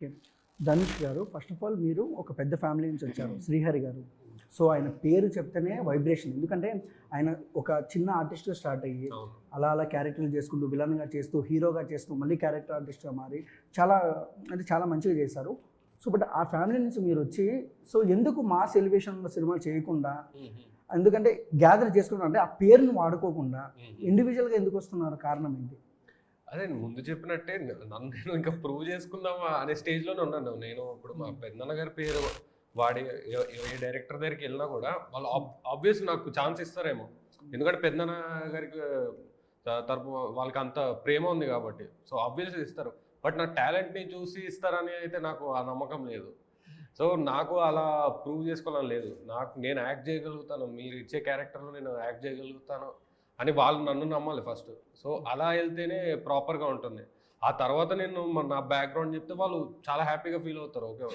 Okay. Dhanush గారు, first of all మీరు ఒక పెద్ద ఫ్యామిలీ నుంచి వచ్చారు. శ్రీహరి గారు. సో ఆయన పేరు చెప్తేనే వైబ్రేషన్. ఎందుకంటే ఆయన ఒక చిన్న ఆర్టిస్ట్‌గా స్టార్ట్ అయ్యి అవును. అలా అలా క్యారెక్టర్లు చేసుకుంటూ, విలన్‌గా చేస్తూ, హీరోగా చేస్తూ, మళ్ళీ క్యారెక్టర్ ఆర్టిస్ట్‌గా మారి చాలా అంటే చాలా మంచిగా చేశారు. సో బట్ ఆ ఫ్యామిలీ నుంచి మీరొచ్చి సో ఎందుకు మాస్ ఎలివేషన్ ఉన్న సినిమాలు చేయకుండా, ఎందుకంటే గ్యాదర్ చేసుకుంటూ అంటే ఆ పేరుని వాడుకోకుండా ఇండివిజువల్‌గా ఎందుకు వస్తున్నారు? కారణం ఏంటి? అదే ముందు చెప్పినట్టే నన్ను నేను ఇంకా ప్రూవ్ చేసుకుందామా అనే స్టేజ్‌లోనే ఉన్నాను. నేను ఇప్పుడు మా హ్మ్. పెద్దన్న గారి పేరు వాడి ఏ డైరెక్టర్ దగ్గరికెళ్ళినా కూడా వాళ్ళు ఆబ్వియస్ నాకు ఛాన్స్ ఇస్తారేమో. ఎందుకంటే పెద్దన్న గారికి తరపు వాళ్ళకంత ప్రేమ ఉంది కాబట్టి. సో, ఆబ్వియస్‌గా ఇస్తారు. బట్ నా టాలెంట్‌ని చూసి ఇస్తారని అయితే నాకు ఆ నమ్మకం లేదు. సో, నాకు అలా ప్రూవ్ చేసుకోవాలని లేదు. నేను యాక్ట్ చేయగలుగుతాను. మీరిచ్చే క్యారెక్టర్‌లో నేను యాక్ట్ చేయగలుగుతాను అని వాళ్ళు నన్ను నమ్మాలి ఫస్ట్. సో, అలా ఎళ్తేనే ప్రాపర్‌గా ఉంటుంది. ఆ తర్వాత నేను నా బ్యాక్‌గ్రౌండ్ చెప్తే వాళ్ళు చాలా హ్యాపీగా ఫీల్ అవుతారు. ఓకే.